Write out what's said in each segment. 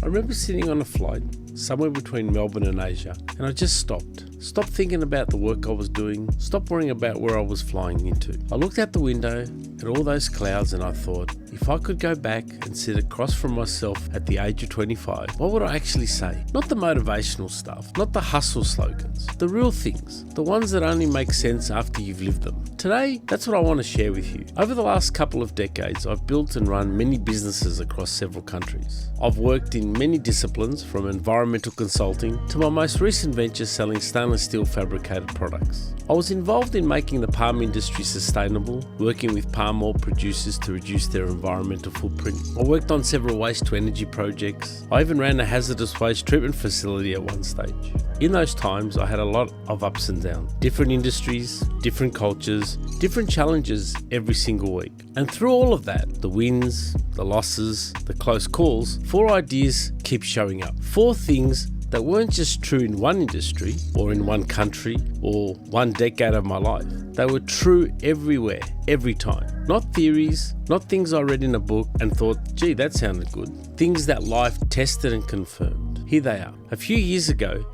I remember sitting on a flight somewhere between Melbourne and Asia, and I just stopped Stopped thinking about the work I was doing, stopped worrying about where I was flying into. I looked out the window at all those clouds and I thought, if I could go back and sit across from myself at the age of 25, what would I actually say? Not the motivational stuff, not the hustle slogans, the real things, the ones that only make sense after you've lived them. Today, that's what I want to share with you. Over the last couple of decades, I've built and run many businesses across several countries. I've worked in many disciplines, from environmental consulting to my most recent venture selling stainless steel fabricated products. I was involved in making the palm industry sustainable, working with palm oil producers to reduce their environmental footprint. I worked on several waste to energy projects. I even ran a hazardous waste treatment facility at one stage. In those times, I had a lot of ups and downs. Different industries, different cultures, different challenges every single week. And through all of that, the wins, the losses, the close calls, 4 ideas keep showing up. 4 things that weren't just true in one industry or in one country or one decade of my life. They were true everywhere, every time. Not theories, not things I read in a book and thought, gee, that sounded good. Things that life tested and confirmed. Here they are. A few years ago,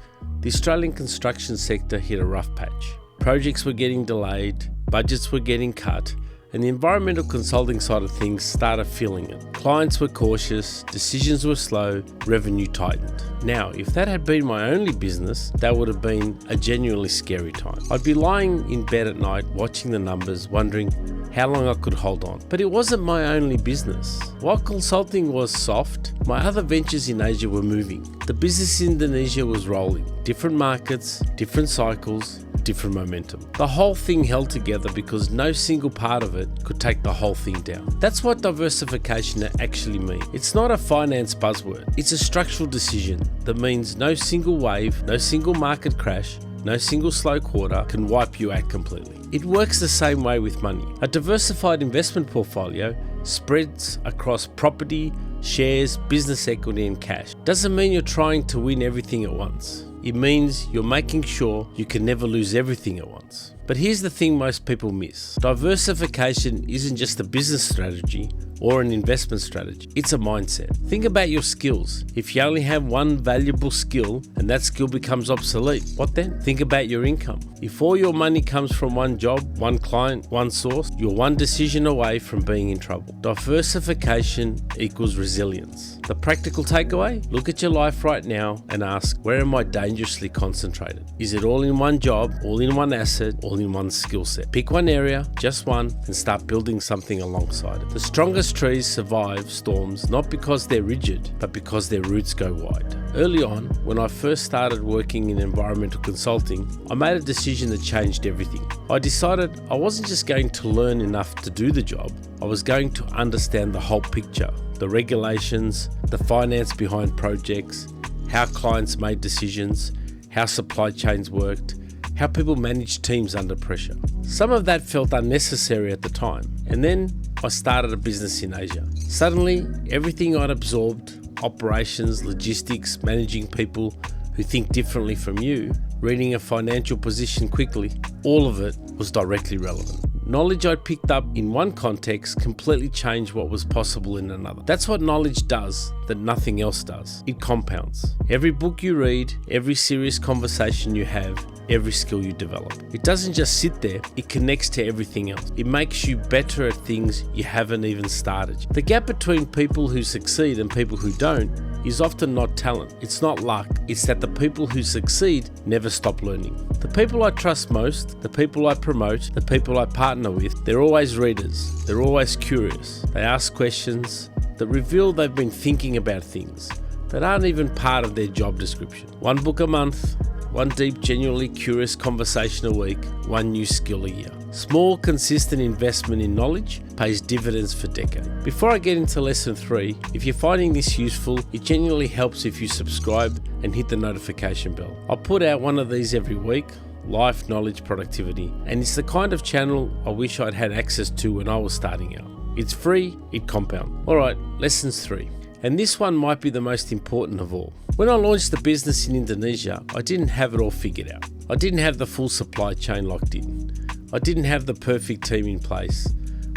the Australian construction sector hit a rough patch. Projects were getting delayed, budgets were getting cut, and the environmental consulting side of things started feeling it. Clients were cautious, decisions were slow, revenue tightened. Now, if that had been my only business, that would have been a genuinely scary time. I'd be lying in bed at night watching the numbers, wondering how long I could hold on. But it wasn't my only business. While consulting was soft, my other ventures in Asia were moving. The business in Indonesia was rolling. Different markets, different cycles, different momentum. The whole thing held together because no single part of it could take the whole thing down. That's what diversification actually means. It's not a finance buzzword. It's a structural decision that means no single wave, no single market crash, no single slow quarter can wipe you out completely. It works the same way with money. A diversified investment portfolio spreads across property, shares, business equity and cash. Doesn't mean you're trying to win everything at once. It means you're making sure you can never lose everything at once. But here's the thing most people miss. Diversification isn't just a business strategy or an investment strategy. It's a mindset. Think about your skills. If you only have one valuable skill and that skill becomes obsolete, what then? Think about your income. If all your money comes from one job, one client, one source, you're one decision away from being in trouble. Diversification equals resilience. The practical takeaway? Look at your life right now and ask, where am I dangerously concentrated? Is it all in one job, all in one asset, all in one skill set? Pick one area, just one, and start building something alongside it. The strongest trees survive storms not because they're rigid, but because their roots go wide. Early on, when I first started working in environmental consulting, I made a decision that changed everything. I decided I wasn't just going to learn enough to do the job, I was going to understand the whole picture, the regulations, the finance behind projects, how clients made decisions, how supply chains worked, how people managed teams under pressure. Some of that felt unnecessary at the time, and then I started a business in Asia. Suddenly, everything I'd absorbed, operations, logistics, managing people who think differently from you, reading a financial position quickly, all of it was directly relevant. Knowledge I'd picked up in one context completely changed what was possible in another. That's what knowledge does that nothing else does. It compounds. Every book you read, every serious conversation you have, every skill you develop. It doesn't just sit there, it connects to everything else. It makes you better at things you haven't even started. The gap between people who succeed and people who don't is often not talent. It's not luck. It's that the people who succeed never stop learning. The people I trust most, the people I promote, the people I partner with, they're always readers. They're always curious. They ask questions that reveal they've been thinking about things that aren't even part of their job description. 1 book a month, 1 deep, genuinely curious conversation a week, 1 new skill a year. Small, consistent investment in knowledge pays dividends for decades. Before I get into lesson 3, if you're finding this useful, it genuinely helps if you subscribe and hit the notification bell. I'll put out one of these every week, life, knowledge, productivity, and it's the kind of channel I wish I'd had access to when I was starting out. It's free, it compounds. Alright, lessons 3. And this one might be the most important of all. When I launched the business in Indonesia, I didn't have it all figured out. I didn't have the full supply chain locked in. I didn't have the perfect team in place.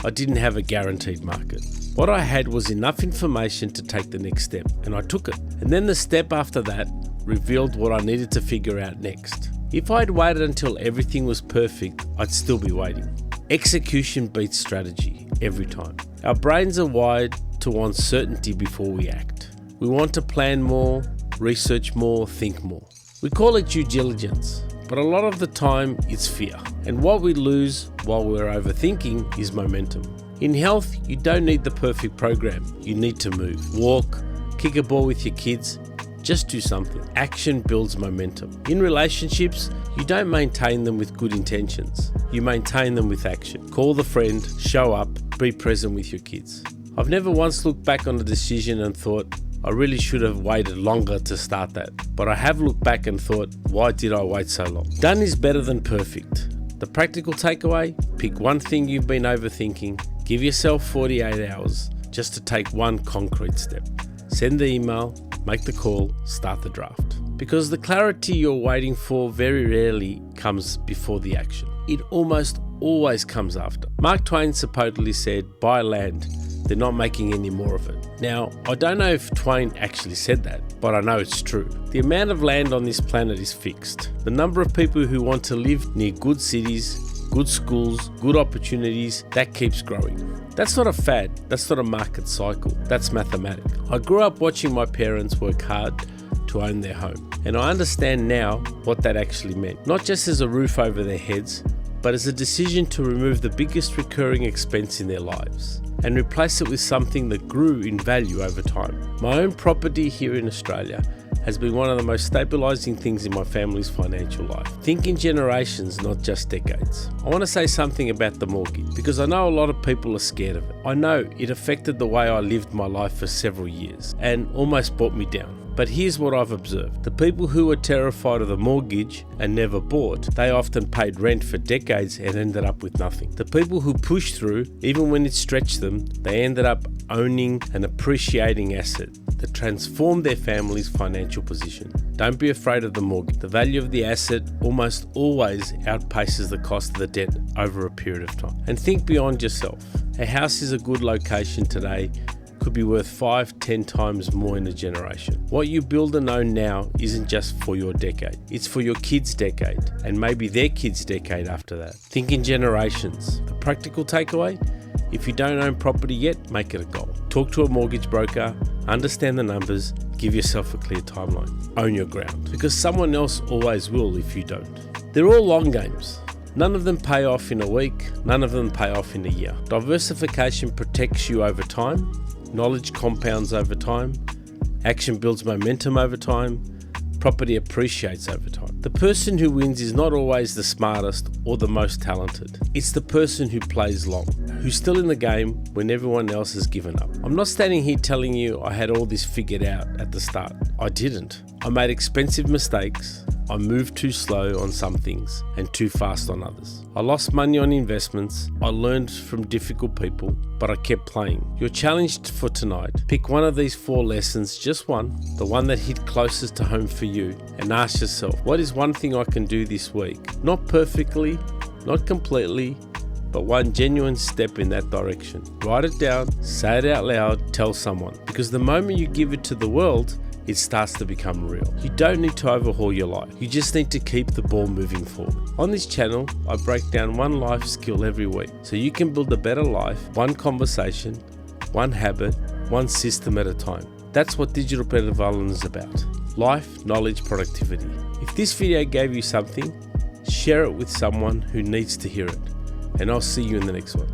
I didn't have a guaranteed market. What I had was enough information to take the next step, and I took it. And then the step after that revealed what I needed to figure out next. If I had waited until everything was perfect, I'd still be waiting. Execution beats strategy every time. Our brains are wired to want certainty before we act. We want to plan more, research more, think more. We call it due diligence, but a lot of the time it's fear. And what we lose while we're overthinking is momentum. In health, you don't need the perfect program. You need to move, walk, kick a ball with your kids. Just do something. Action builds momentum. In relationships, you don't maintain them with good intentions. You maintain them with action. Call the friend, show up, be present with your kids. I've never once looked back on a decision and thought, I really should have waited longer to start that. But I have looked back and thought, why did I wait so long? Done is better than perfect. The practical takeaway, pick one thing you've been overthinking, give yourself 48 hours just to take one concrete step. Send the email, make the call, start the draft. Because the clarity you're waiting for very rarely comes before the action. It almost always comes after. Mark Twain supposedly said, buy land, they're not making any more of it. Now, I don't know if Twain actually said that, but I know it's true. The amount of land on this planet is fixed. The number of people who want to live near good cities, good schools, good opportunities, that keeps growing. That's not a fad, that's not a market cycle, that's mathematics. I grew up watching my parents work hard to own their home, and I understand now what that actually meant. Not just as a roof over their heads, but as a decision to remove the biggest recurring expense in their lives and replace it with something that grew in value over time. My own property here in Australia has been one of the most stabilising things in my family's financial life. Think in generations, not just decades. I want to say something about the mortgage because I know a lot of people are scared of it. I know it affected the way I lived my life for several years and almost brought me down. But here's what I've observed. The people who were terrified of the mortgage and never bought, they often paid rent for decades and ended up with nothing. The people who pushed through, even when it stretched them, they ended up owning an appreciating asset that transformed their family's financial position. Don't be afraid of the mortgage. The value of the asset almost always outpaces the cost of the debt over a period of time. And think beyond yourself. A house is a good location today could be worth 5-10 times more in a generation. What you build and own now isn't just for your decade, it's for your kids' decade and maybe their kids' decade after that. Think in generations. The practical takeaway, if you don't own property yet, make it a goal. Talk to a mortgage broker, understand the numbers, give yourself a clear timeline. Own your ground, because someone else always will if you don't. They're all long games. None of them pay off in a week, none of them pay off in a year. Diversification protects you over time. Knowledge compounds over time, action builds momentum over time, property appreciates over time. The person who wins is not always the smartest or the most talented. It's the person who plays long, who's still in the game when everyone else has given up. I'm not standing here telling you I had all this figured out at the start. I didn't. I made expensive mistakes. I moved too slow on some things and too fast on others. I lost money on investments. I learned from difficult people, but I kept playing. You're challenged for tonight. Pick one of these 4 lessons, just one, the one that hit closest to home for you, and ask yourself, what is one thing I can do this week? Not perfectly, not completely, but one genuine step in that direction. Write it down, say it out loud, tell someone, because the moment you give it to the world, it starts to become real. You don't need to overhaul your life. You just need to keep the ball moving forward. On this channel, I break down one life skill every week so you can build a better life, one conversation, one habit, one system at a time. That's what Digital Perivalon is about. Life, knowledge, productivity. If this video gave you something, share it with someone who needs to hear it. And I'll see you in the next one.